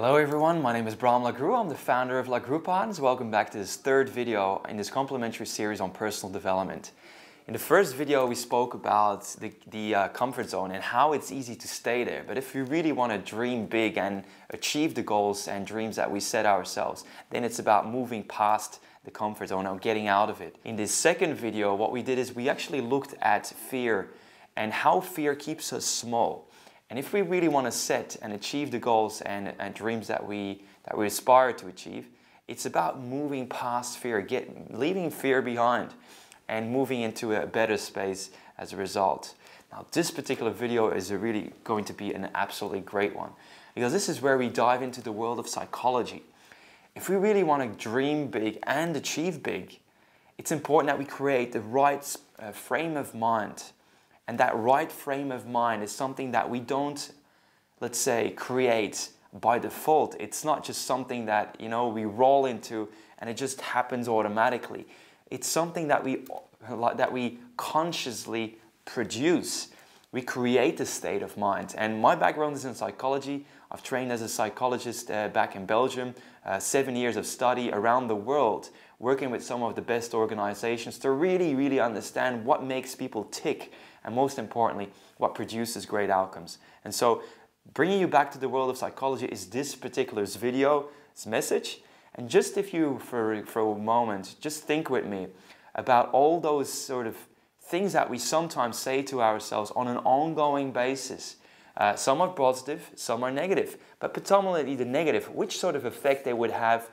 Hello everyone, my name is Bram Lagru. I'm the founder of La Groupons. Welcome back to this third video in this complimentary series on personal development. In the first video we spoke about the comfort zone and how it's easy to stay there. But if we really want to dream big and achieve the goals and dreams that we set ourselves, then it's about moving past the comfort zone or getting out of it. In this second video, what we did is we actually looked at fear and how fear keeps us small. And if we really want to set and achieve the goals and dreams that we aspire to achieve, it's about moving past fear, leaving fear behind and moving into a better space as a result. Now this particular video is really going to be an absolutely great one because this is where we dive into the world of psychology. If we really want to dream big and achieve big, it's important that we create the right frame of mind. And that right frame of mind is something that we don't, let's say, create by default. It's not just something that, we roll into and it just happens automatically. It's something that we consciously produce. We create a state of mind. And my background is in psychology. I've trained as a psychologist back in Belgium, 7 years of study around the world, working with some of the best organizations to really understand what makes people tick. And most importantly, what produces great outcomes. And so bringing you back to the world of psychology is this particular video's message. And just if you, for a moment, just think with me about all those sort of things that we sometimes say to ourselves on an ongoing basis. Some are positive, some are negative. But predominantly the negative, which sort of effect they would have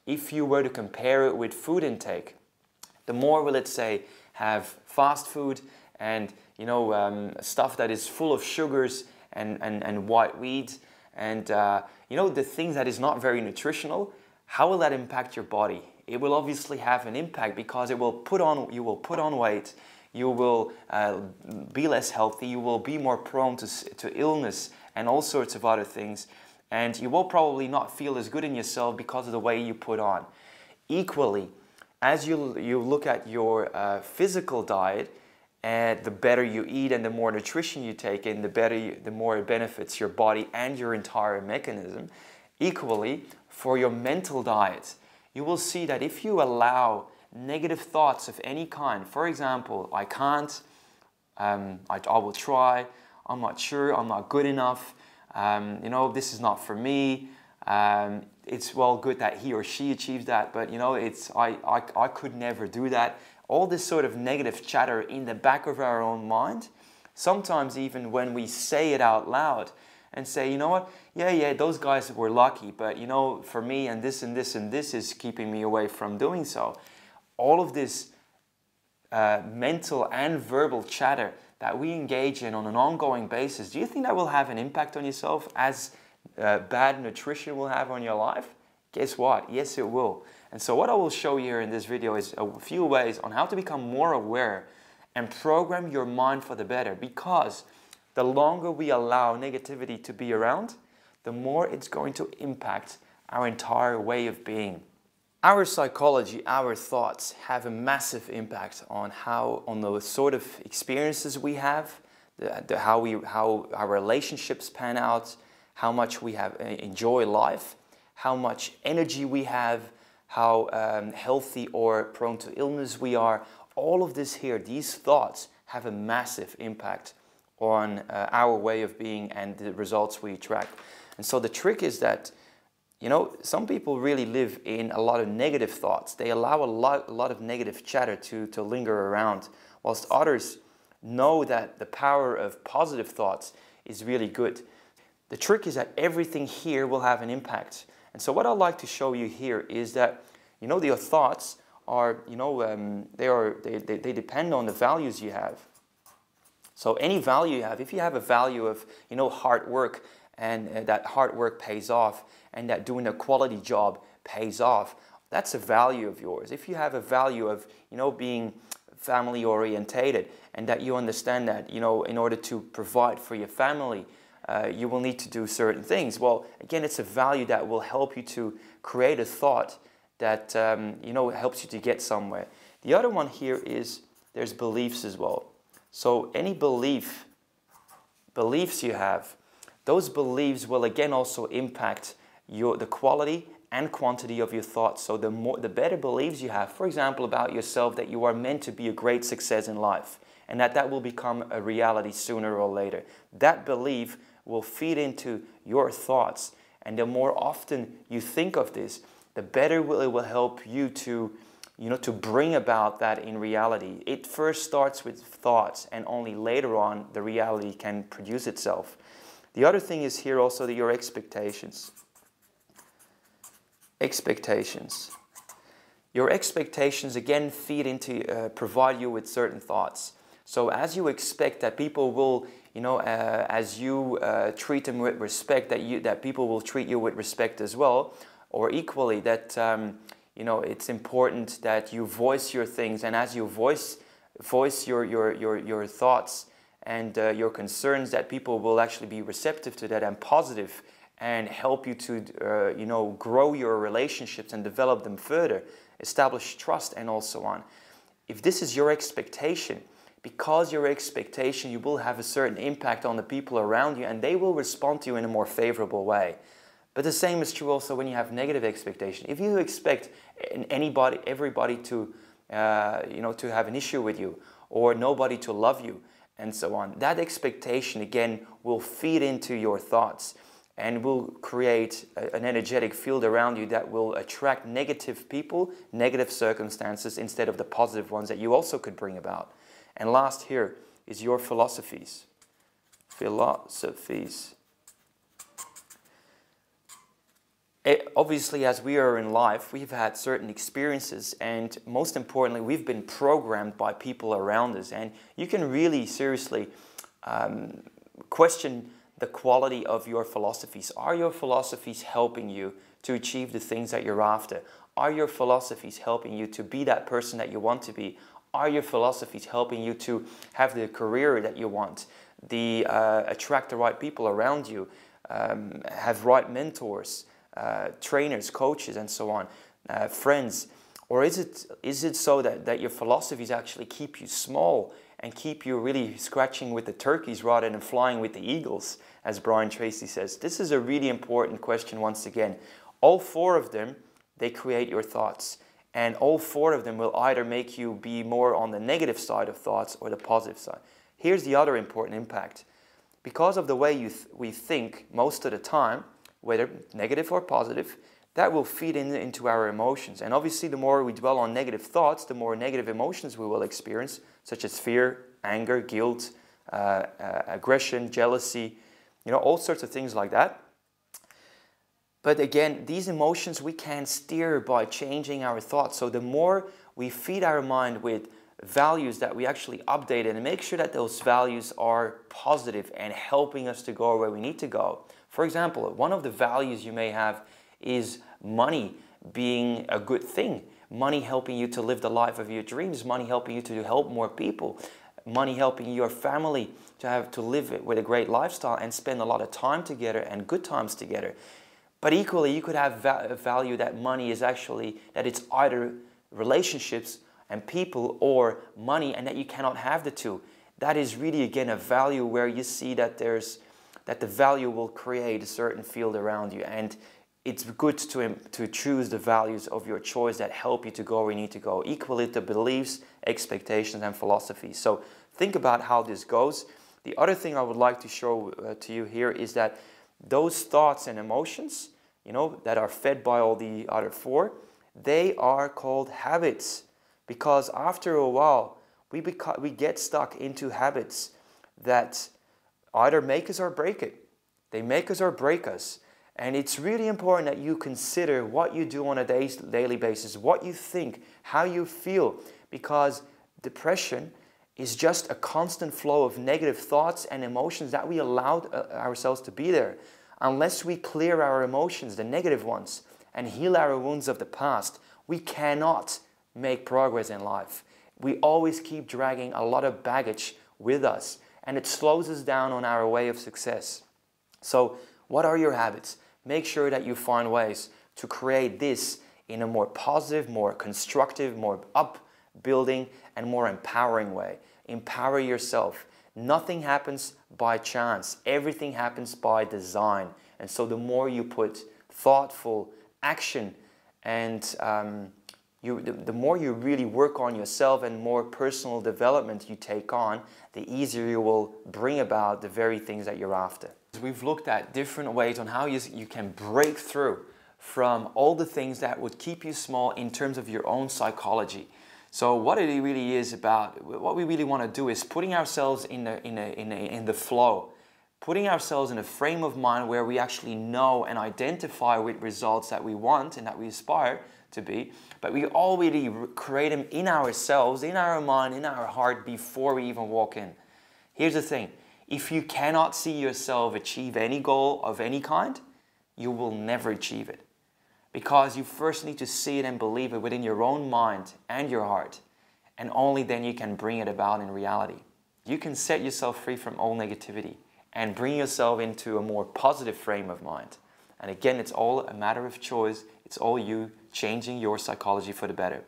if you were to compare it with food intake. The more we, let's say, have fast food and stuff that is full of sugars and white wheat and the things that is not very nutritional, how will that impact your body? It will obviously have an impact because you will put on weight, you will be less healthy, you will be more prone to illness and all sorts of other things, and you will probably not feel as good in yourself because of the way you put on. Equally, as you look at your physical diet, and the better you eat and the more nutrition you take in, the more it benefits your body and your entire mechanism. Equally, for your mental diet, you will see that if you allow negative thoughts of any kind, for example, I can't, I will try, I'm not sure, I'm not good enough, this is not for me, it's well good that he or she achieves that, but I could never do that. All this sort of negative chatter in the back of our own mind, sometimes even when we say it out loud and say, you know what, yeah, those guys were lucky, but for me and this and this and this is keeping me away from doing so. All of this mental and verbal chatter that we engage in on an ongoing basis, do you think that will have an impact on yourself as bad nutrition will have on your life? Guess what? Yes, it will. And so what I will show you here in this video is a few ways on how to become more aware and program your mind for the better, because the longer we allow negativity to be around, the more it's going to impact our entire way of being. Our psychology, our thoughts have a massive impact on the sort of experiences we have, how our relationships pan out, how much we enjoy life, how much energy we have, how healthy or prone to illness we are. All of this here, these thoughts have a massive impact on our way of being and the results we attract. And so the trick is that, some people really live in a lot of negative thoughts. They allow a lot of negative chatter to linger around, whilst others know that the power of positive thoughts is really good. The trick is that everything here will have an impact. And so what I'd like to show you here is that, your thoughts are, they depend on the values you have. So any value you have, if you have a value of, hard work and that hard work pays off and that doing a quality job pays off, that's a value of yours. If you have a value of, being family orientated and that you understand that, in order to provide for your family, you will need to do certain things. Well, again, it's a value that will help you to create a thought that helps you to get somewhere. The other one here is there's beliefs as well. So any beliefs you have, those beliefs will again also impact the quality and quantity of your thoughts. So the better beliefs you have, for example, about yourself, that you are meant to be a great success in life, and that will become a reality sooner or later. That belief will feed into your thoughts, and the more often you think of this, the better it will help you to, to bring about that in reality. It first starts with thoughts, and only later on the reality can produce itself. The other thing is here also that your expectations. Your expectations again feed into, provide you with certain thoughts. So as you expect that people will, as you treat them with respect, that people will treat you with respect as well, or equally that, it's important that you voice your things, and as you voice your thoughts and your concerns, that people will actually be receptive to that and positive, and help you to, grow your relationships and develop them further, establish trust, and also on. If this is your expectation, because your expectation, you will have a certain impact on the people around you, and they will respond to you in a more favorable way. But the same is true also when you have negative expectation. If you expect everybody to, to have an issue with you, or nobody to love you, and so on, that expectation again will feed into your thoughts, and will create an energetic field around you that will attract negative people, negative circumstances, instead of the positive ones that you also could bring about. And last here is your philosophies. Obviously, as we are in life, we've had certain experiences, and most importantly, we've been programmed by people around us. And you can really seriously question the quality of your philosophies. Are your philosophies helping you to achieve the things that you're after? Are your philosophies helping you to be that person that you want to be? Are your philosophies helping you to have the career that you want, attract the right people around you, have right mentors, trainers, coaches, and so on, friends? Or is it so that your philosophies actually keep you small and keep you really scratching with the turkeys rather than flying with the eagles, as Brian Tracy says? This is a really important question once again. All four of them, they create your thoughts. And all four of them will either make you be more on the negative side of thoughts or the positive side. Here's the other important impact. Because of the way we think most of the time, whether negative or positive, that will feed into our emotions. And obviously, the more we dwell on negative thoughts, the more negative emotions we will experience, such as fear, anger, guilt, aggression, jealousy, all sorts of things like that. But again, these emotions we can steer by changing our thoughts. So the more we feed our mind with values that we actually update and make sure that those values are positive and helping us to go where we need to go. For example, one of the values you may have is money being a good thing. Money helping you to live the life of your dreams. Money helping you to help more people. Money helping your family to live with a great lifestyle and spend a lot of time together and good times together. But equally, you could have a value that money is actually, that it's either relationships and people or money, and that you cannot have the two. That is really, again, a value where you see that the value will create a certain field around you. And it's good to choose the values of your choice that help you to go where you need to go. Equally, the beliefs, expectations, and philosophies. So think about how this goes. The other thing I would like to show to you here is that those thoughts and emotions, that are fed by all the other four, they are called habits. Because after a while, we get stuck into habits that either make us or break it. They make us or break us. And it's really important that you consider what you do on a daily basis, what you think, how you feel, because depression is just a constant flow of negative thoughts and emotions that we allowed ourselves to be there. Unless we clear our emotions, the negative ones, and heal our wounds of the past, we cannot make progress in life. We always keep dragging a lot of baggage with us, and it slows us down on our way of success. So, what are your habits? Make sure that you find ways to create this in a more positive, more constructive, more upbuilding, and more empowering way. Empower yourself. Nothing happens by chance. Everything happens by design. And so the more you put thoughtful action, and the more you really work on yourself and more personal development you take on, the easier you will bring about the very things that you're after. We've looked at different ways on how you can break through from all the things that would keep you small in terms of your own psychology. So what it really is about, what we really want to do is putting ourselves in the flow, putting ourselves in a frame of mind where we actually know and identify with results that we want and that we aspire to be, but we already create them in ourselves, in our mind, in our heart before we even walk in. Here's the thing, if you cannot see yourself achieve any goal of any kind, you will never achieve it. Because you first need to see it and believe it within your own mind and your heart, and only then you can bring it about in reality. You can set yourself free from all negativity and bring yourself into a more positive frame of mind. And again, it's all a matter of choice. It's all you changing your psychology for the better.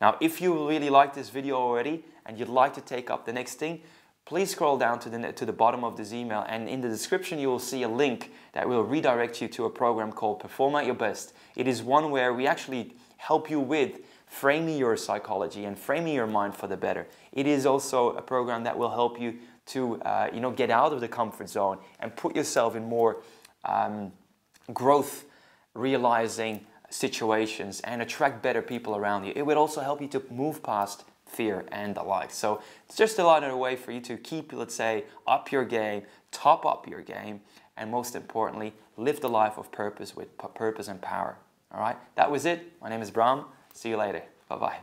Now, if you really like this video already and you'd like to take up the next thing, please scroll down to the bottom of this email, and in the description you will see a link that will redirect you to a program called Perform at Your Best. It is one where we actually help you with framing your psychology and framing your mind for the better. It is also a program that will help you to get out of the comfort zone and put yourself in more growth realizing situations and attract better people around you. It would also help you to move past fear and the like. So it's just a lot of a way for you to keep, let's say, up your game, top up your game, and most importantly, live the life of purpose with purpose and power. All right, that was it. My name is Bram. See you later. Bye-bye.